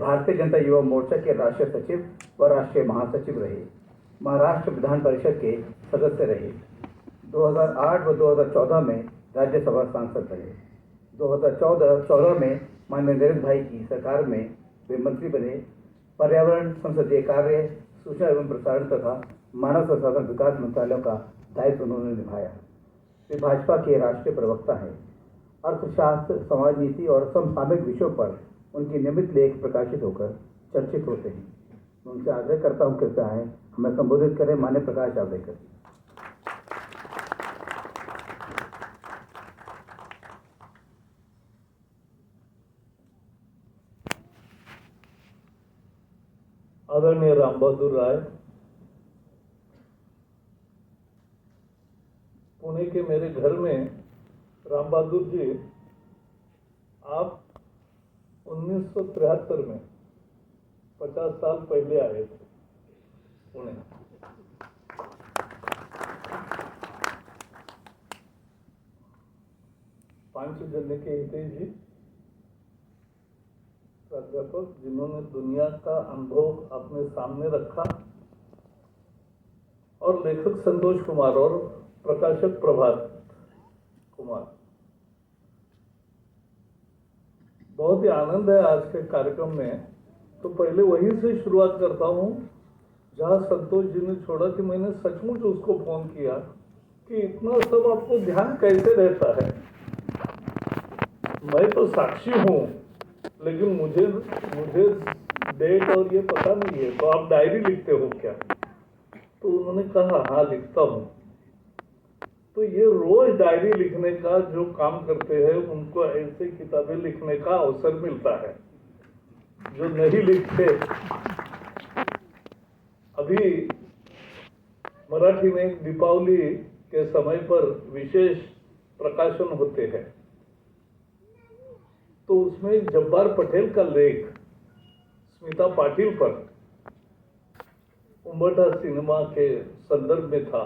भारतीय जनता युवा मोर्चा के राष्ट्रीय सचिव व राष्ट्रीय महासचिव रहे। महाराष्ट्र विधान परिषद के सदस्य रहे। 2008 व 2014 में राज्यसभा सांसद रहे। 2014 में माननीय नरेंद्र भाई की सरकार में वे मंत्री बने। पर्यावरण, संसदीय कार्य, सूचना एवं प्रसारण तथा मानव संसाधन विकास मंत्रालयों का दायित्व उन्होंने निभाया। वे भाजपा के राष्ट्रीय प्रवक्ता हैं। अर्थशास्त्र, समाज नीति और समसामयिक विषयों पर उनके नियमित लेख प्रकाशित होकर चर्चित होते हैं। मैं उनसे आग्रह करता हूं, कृपया आए, हमें संबोधित करें। माननीय प्रकाश जावड़ेकर। आदरणीय राम बहादुर राय, पुणे के मेरे घर में राम बहादुर जी, आप 1973 में 50 साल पहले आए थे पुणे। पांचजन्य के हितेश जी प्राध्यापक, जिन्होंने दुनिया का अनुभव अपने सामने रखा, और लेखक संतोष कुमार और प्रकाशक प्रभात कुमार। बहुत ही आनंद है आज के कार्यक्रम में। तो पहले वहीं से शुरुआत करता हूं जहां संतोष जी ने छोड़ा कि मैंने सचमुच उसको फोन किया कि इतना सब आपको ध्यान कैसे रहता है। मैं तो साक्षी हूं, लेकिन मुझे डेट और ये पता नहीं है, तो आप डायरी लिखते हो क्या? तो उन्होंने कहा हाँ लिखता हूं। तो ये रोज डायरी लिखने का जो काम करते हैं उनको ऐसे किताबें लिखने का अवसर मिलता है। जो नहीं लिखते, अभी मराठी में दीपावली के समय पर विशेष प्रकाशन होते हैं, तो उसमें जब्बार पटेल का लेख स्मिता पाटिल पर उम्बरठा सिनेमा के संदर्भ में था।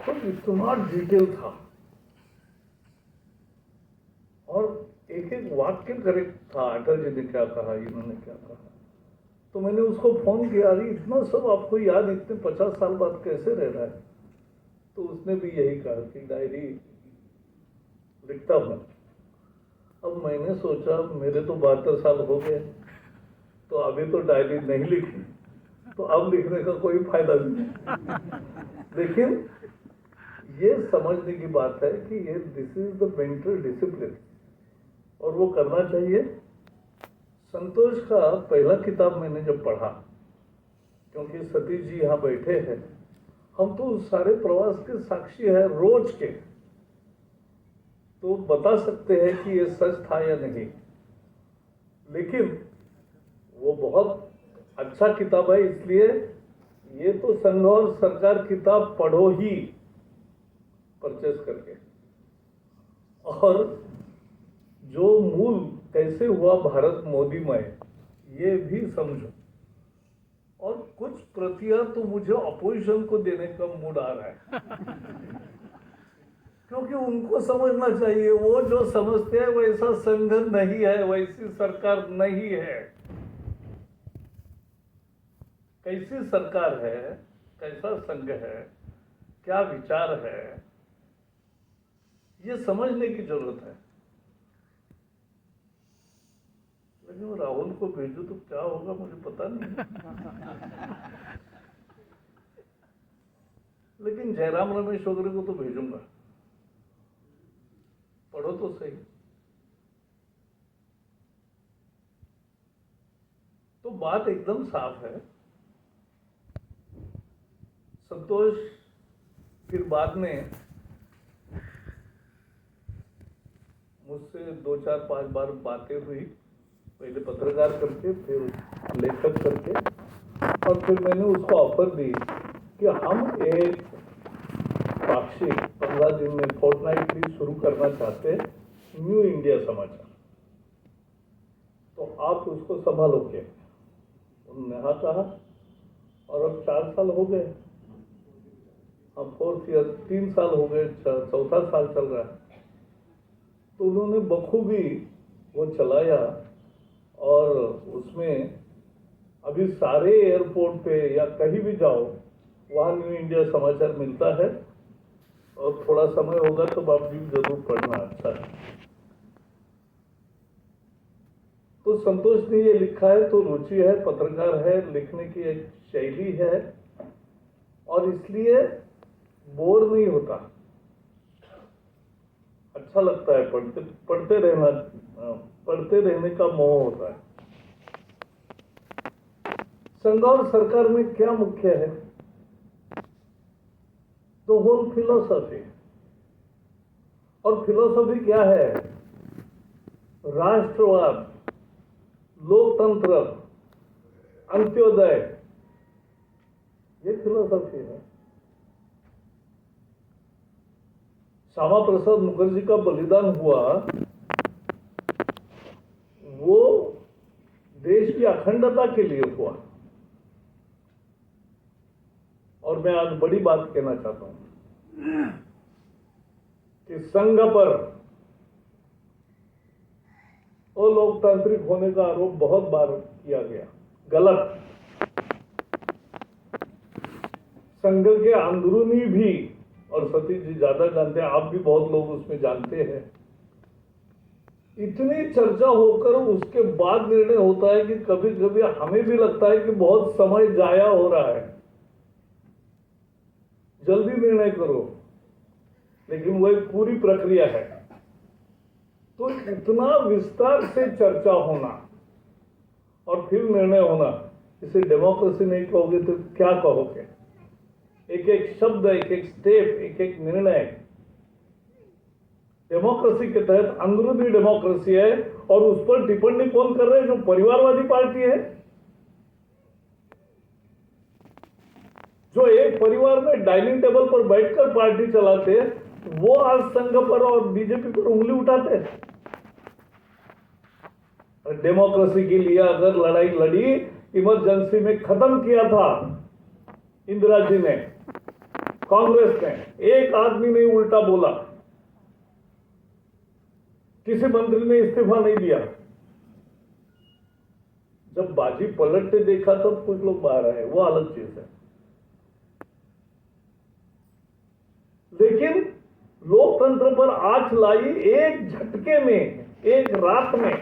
तो इतना डिटेल था और एक एक वाक्य करेक्ट था। अटल जी ने क्या कहा, इन्होंने क्या कहा। तो मैंने उसको फोन किया, अरे इतना सब आपको याद इतने 50 साल बाद कैसे रह रहा है? तो उसने भी यही कहा कि डायरी लिखता हूं। अब मैंने सोचा मेरे तो 72 साल हो गए, तो अभी तो डायरी नहीं लिखी, तो अब लिखने का कोई फायदा नहीं। लेकिन ये समझने की बात है कि ये this is the mental discipline, और वो करना चाहिए। संतोष का पहला किताब मैंने जब पढ़ा, क्योंकि सतीश जी यहाँ बैठे हैं, हम तो उस सारे प्रवास के साक्षी है रोज के, तो बता सकते हैं कि ये सच था या नहीं। लेकिन वो बहुत अच्छा किताब है, इसलिए ये तो संघ और सरकार किताब पढ़ो ही परचेस करके, और जो मूल कैसे हुआ भारत मोदीमय ये भी समझो। और कुछ प्रतियां तो मुझे अपोजिशन को देने का मूड आ रहा है क्योंकि उनको समझना चाहिए, वो जो समझते हैं वैसा संघ नहीं है, वैसी सरकार नहीं है। कैसी सरकार है, कैसा संघ है, क्या विचार है, ये समझने की जरूरत है। लेकिन राहुल को भेजू तो क्या होगा मुझे पता नहीं। लेकिन जयराम रमेश वगैरह को तो भेजूंगा, पढ़ो तो सही। तो बात एकदम साफ है। संतोष फिर बाद में मुझसे 2, 4, 5 बार बातें हुई, पहले पत्रकार करके, फिर लेखक करके, और फिर मैंने उसको ऑफर दी कि हम एक पाक्षिक 15 दिन में फोर्टनाइटली शुरू करना चाहते हैं, न्यू इंडिया समाचार, तो आप उसको संभालोगे? उन्होंने हाँ कहा, और अब 4 साल हो गए, अब 4th ईयर, 3 साल हो गए, 4था साल चल रहा है। तो उन्होंने बखूबी वो चलाया, और उसमें अभी सारे एयरपोर्ट पे या कहीं भी जाओ वहाँ न्यू इंडिया समाचार मिलता है, और थोड़ा समय होगा तो आप भी जरूर पढ़ना, अच्छा है। तो संतोष ने ये लिखा है तो रुचि है, पत्रकार है, लिखने की एक शैली है, और इसलिए बोर नहीं होता, अच्छा लगता है, पढ़ते रहने का मोह होता है। संघ और सरकार में क्या मुख्य है? तो होल फिलोसॉफी, और फिलोसॉफी क्या है? राष्ट्रवाद, लोकतंत्र, अंत्योदय, ये फिलोसॉफी है। श्यामा प्रसाद मुखर्जी का बलिदान हुआ, वो देश की अखंडता के लिए हुआ। और मैं आज बड़ी बात कहना चाहता हूं कि संघ पर अलोकतांत्रिक होने का आरोप बहुत बार किया गया, गलत। संघ के अंदरूनी भी, और सतीश जी ज्यादा जानते हैं, आप भी बहुत लोग उसमें जानते हैं, इतनी चर्चा होकर उसके बाद निर्णय होता है कि कभी कभी हमें भी लगता है कि बहुत समय जाया हो रहा है, जल्दी निर्णय करो, लेकिन वो एक पूरी प्रक्रिया है। तो इतना विस्तार से चर्चा होना और फिर निर्णय होना, इसे डेमोक्रेसी नहीं कहोगे तो क्या कहोगे? एक एक शब्द, एक एक स्टेप, एक एक निर्णय डेमोक्रेसी के तहत अंदरूनी डेमोक्रेसी है। और उस पर टिप्पणी कौन कर रहे हैं? जो परिवारवादी पार्टी है, जो एक परिवार में डाइनिंग टेबल पर बैठकर पार्टी चलाते, वो आज संघ पर और बीजेपी पर उंगली उठाते हैं। डेमोक्रेसी के लिए अगर लड़ाई लड़ी, इमरजेंसी में खत्म किया था इंदिरा जी ने, कांग्रेस ने, एक आदमी ने उल्टा बोला, किसी मंत्री ने इस्तीफा नहीं दिया। जब बाजी पलटते देखा तब तो कुछ लोग बाहर आए, वो अलग चीज है। लेकिन लोकतंत्र पर आंच लाई एक झटके में, एक रात में।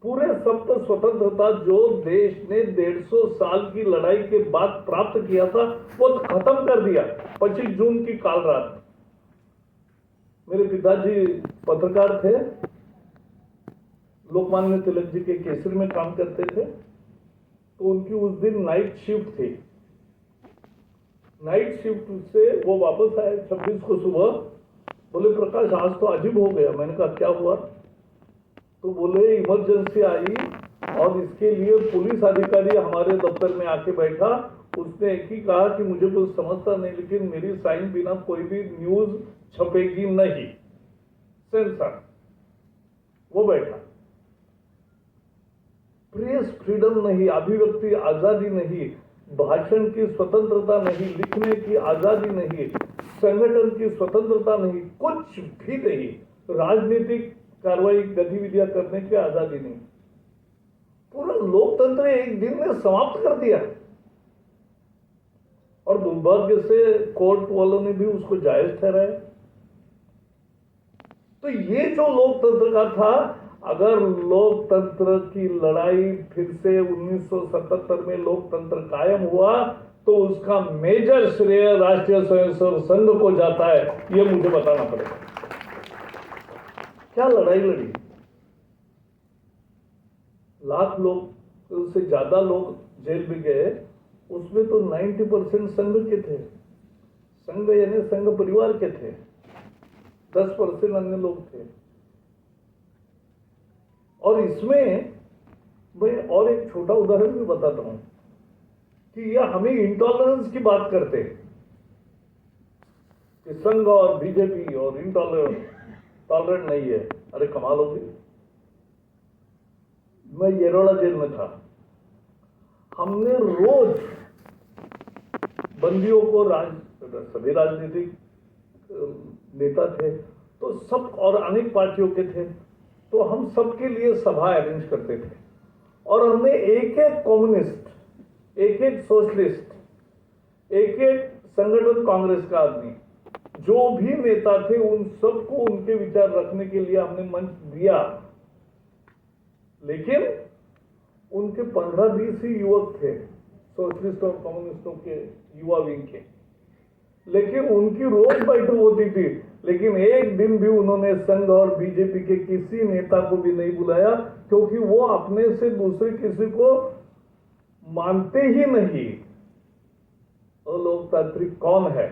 पूरे सप्त स्वतंत्रता जो देश ने 150 साल की लड़ाई के बाद प्राप्त किया था, वो खत्म कर दिया 25 जून की काल रात। मेरे पिताजी पत्रकार थे, लोकमान्य तिलक जी के केसरी में काम करते थे, तो उनकी उस दिन नाइट शिफ्ट थी। नाइट शिफ्ट से वो वापस आए 26 को सुबह। बोले प्रकाश आज तो अजीब हो गया। मैंने कहा क्या हुआ? तो बोले इमरजेंसी आई और इसके लिए पुलिस अधिकारी हमारे दफ्तर में आके बैठा। उसने एक ही कहा कि मुझे कुछ समझता नहीं, लेकिन मेरी साइन बिना कोई भी न्यूज छपेगी नहीं। सेंसर वो बैठा। प्रेस फ्रीडम नहीं, अभिव्यक्ति आजादी नहीं, भाषण की स्वतंत्रता नहीं, लिखने की आजादी नहीं, संगठन की स्वतंत्रता नहीं, कुछ भी नहीं, राजनीतिक कार्रवाई गतिविधियां करने की आजादी नहीं। पूरा लोकतंत्र एक दिन में समाप्त कर दिया। और दुर्भाग्य से कोर्ट वालों ने भी उसको जायज ठहराया। तो ये जो लोकतंत्र का था, अगर लोकतंत्र की लड़ाई फिर से 1977 में लोकतंत्र कायम हुआ, तो उसका मेजर श्रेय राष्ट्रीय स्वयंसेवक संघ को जाता है, यह मुझे बताना पड़ेगा। क्या लड़ाई लड़ी? लाख लोग से ज्यादा लोग जेल में गए, उसमें तो 90% संघ के थे। संघ यानी संघ परिवार के थे, 10% अन्य लोग थे। और इसमें मैं और एक छोटा उदाहरण भी बताता हूं कि यह हमें इंटॉलरेंस की बात करते हैं कि संघ और बीजेपी और टॉलरेंट नहीं है। अरे कमाल होगी। मैं येरोला जेल में था, हमने रोज बंदियों को, सभी राजनीतिक नेता थे तो सब, और अनेक पार्टियों के थे, तो हम सबके लिए सभा अरेंज करते थे और हमने एक एक कम्युनिस्ट, एक एक सोशलिस्ट, एक एक संगठन कांग्रेस का आदमी, जो भी नेता थे, उन सबको उनके विचार रखने के लिए हमने मंच दिया। लेकिन उनके 15-20 ही युवक थे, सोशलिस्ट और कम्युनिस्टों के युवा विंग के, लेकिन उनकी रोज बैठक होती थी। लेकिन एक दिन भी उन्होंने संघ और बीजेपी के किसी नेता को भी नहीं बुलाया, क्योंकि वो अपने से दूसरे किसी को मानते ही नहीं। अलोकतांत्रिक कौन है,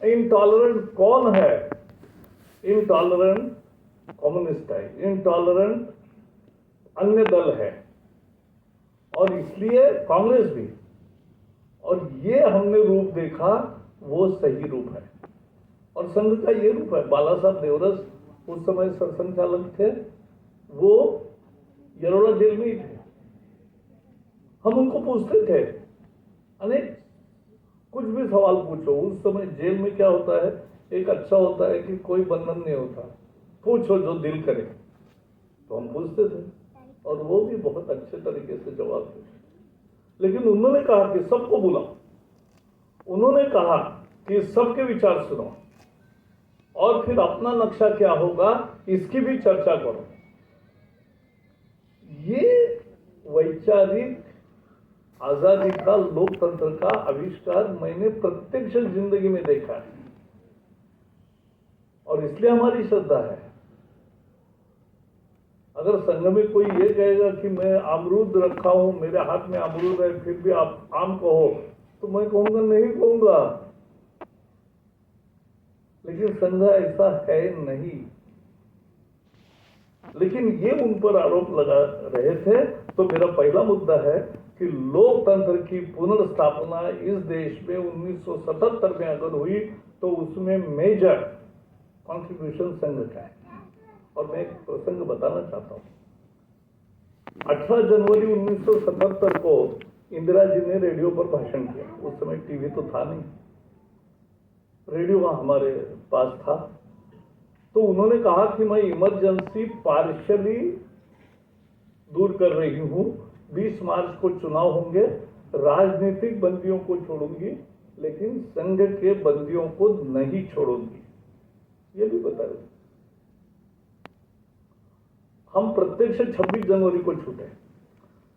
इंटॉलरेंट कौन है? इंटॉलरेंट कम्युनिस्ट है, इंटॉलरेंट अन्य दल है, और इसलिए कांग्रेस भी। और ये हमने रूप देखा, वो सही रूप है, और संघ का ये रूप है। बाला साहब देवरस उस समय सरसंघचालक थे, वो यरोड़ा जेल में ही थे। हम उनको पूछते थे, अनेक कुछ भी सवाल पूछो। उस समय जेल में क्या होता है, एक अच्छा होता है कि कोई बंधन नहीं होता, पूछो जो दिल करे। तो हम पूछते थे और वो भी बहुत अच्छे तरीके से जवाब देते। लेकिन उन्होंने कहा कि सबको बुलाओ, उन्होंने कहा कि सबके विचार सुनो, और फिर अपना नक्शा क्या होगा इसकी भी चर्चा करो। ये वैचारिक आजादी का, लोकतंत्र का आविष्कार मैंने प्रत्यक्ष जिंदगी में देखा है, और इसलिए हमारी श्रद्धा है। अगर संघ में कोई ये कहेगा कि मैं अमरूद रखा हूं, मेरे हाथ में अमरूद है, फिर भी आप आम कहो, तो मैं कहूंगा नहीं कहूंगा। लेकिन संघ ऐसा है नहीं। लेकिन ये उन पर आरोप लगा रहे थे। तो मेरा पहला मुद्दा है कि लोकतंत्र की पुनर्स्थापना इस देश में 1977 में अगर हुई तो उसमें मेजर कॉन्ट्रीब्यूशन संघ का है। और मैं एक प्रसंग बताना चाहता हूं। 18 जनवरी 1977 को इंदिरा जी ने रेडियो पर भाषण किया। उस समय टीवी तो था नहीं, रेडियो हमारे पास था। तो उन्होंने कहा कि मैं इमरजेंसी पार्शियली दूर कर रही हूं, 20 मार्च को चुनाव होंगे, राजनीतिक बंदियों को छोड़ूंगी लेकिन संघ के बंदियों को नहीं छोड़ूंगी। ये भी बता रहे। हम प्रत्यक्ष 26 जनवरी को छूटे।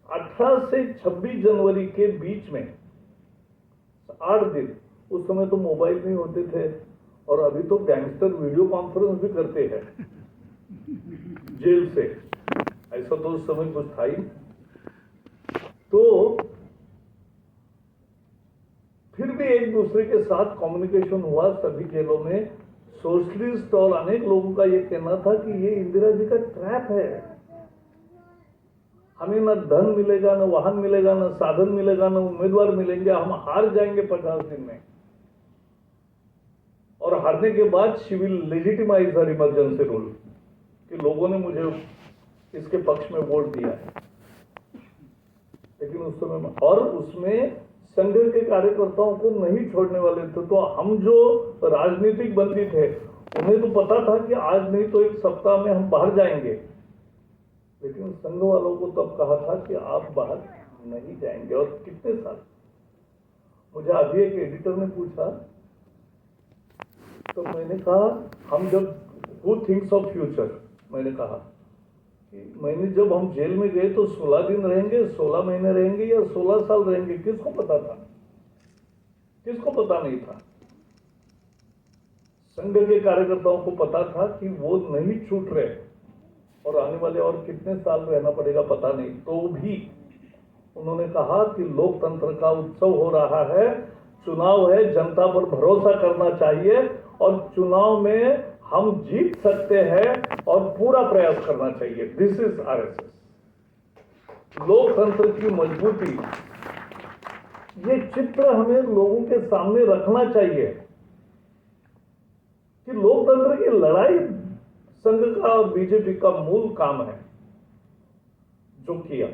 18 से 26 जनवरी के बीच में 8 दिन, उस समय तो मोबाइल नहीं होते थे, और अभी तो गैंगस्टर वीडियो कॉन्फ्रेंस भी करते हैं जेल से। ऐसा तो उस समय कुछ था ही। तो फिर भी एक दूसरे के साथ कम्युनिकेशन हुआ सभी जेलों में। सोशलिस्ट और अनेक लोगों का यह कहना था कि ये इंदिरा जी का ट्रैप है, हमें ना धन मिलेगा, ना वाहन मिलेगा, ना साधन मिलेगा, ना उम्मीदवार मिलेंगे, हम हार जाएंगे 50 दिन में। और हारने के बाद she will legitimise her emergency rule, कि लोगों ने मुझे इसके पक्ष में वोट दिया है। लेकिन उस समय और उसमें संघ के कार्यकर्ताओं को नहीं छोड़ने वाले थे। तो हम जो राजनीतिक बंदी थे उन्हें तो पता था कि आज नहीं तो एक सप्ताह में हम बाहर जाएंगे। लेकिन संघ वालों को तब कहा था कि आप बाहर नहीं जाएंगे। और कितने साल, मुझे अभी एक एडिटर ने पूछा, तो मैंने कहा हम जब हु थिंक्स ऑफ फ्यूचर, मैंने कहा कि जब हम जेल में गए तो 16 दिन रहेंगे, 16 महीने रहेंगे या 16 साल रहेंगे, किसको पता था? किसको पता नहीं था? संघ के कार्यकर्ताओं को पता था कि वो नहीं छूट रहे, और आने वाले और कितने साल रहना पड़ेगा पता नहीं। तो भी उन्होंने कहा कि लोकतंत्र का उत्सव हो रहा है, चुनाव है, जनता पर भरोसा करना चाहिए, और चुनाव में हम जीत सकते हैं और पूरा प्रयास करना चाहिए। This is RSS. लोकतंत्र की मजबूती, ये चित्र हमें लोगों के सामने रखना चाहिए कि लोकतंत्र की लड़ाई संघ का और बीजेपी का मूल काम है जो किया।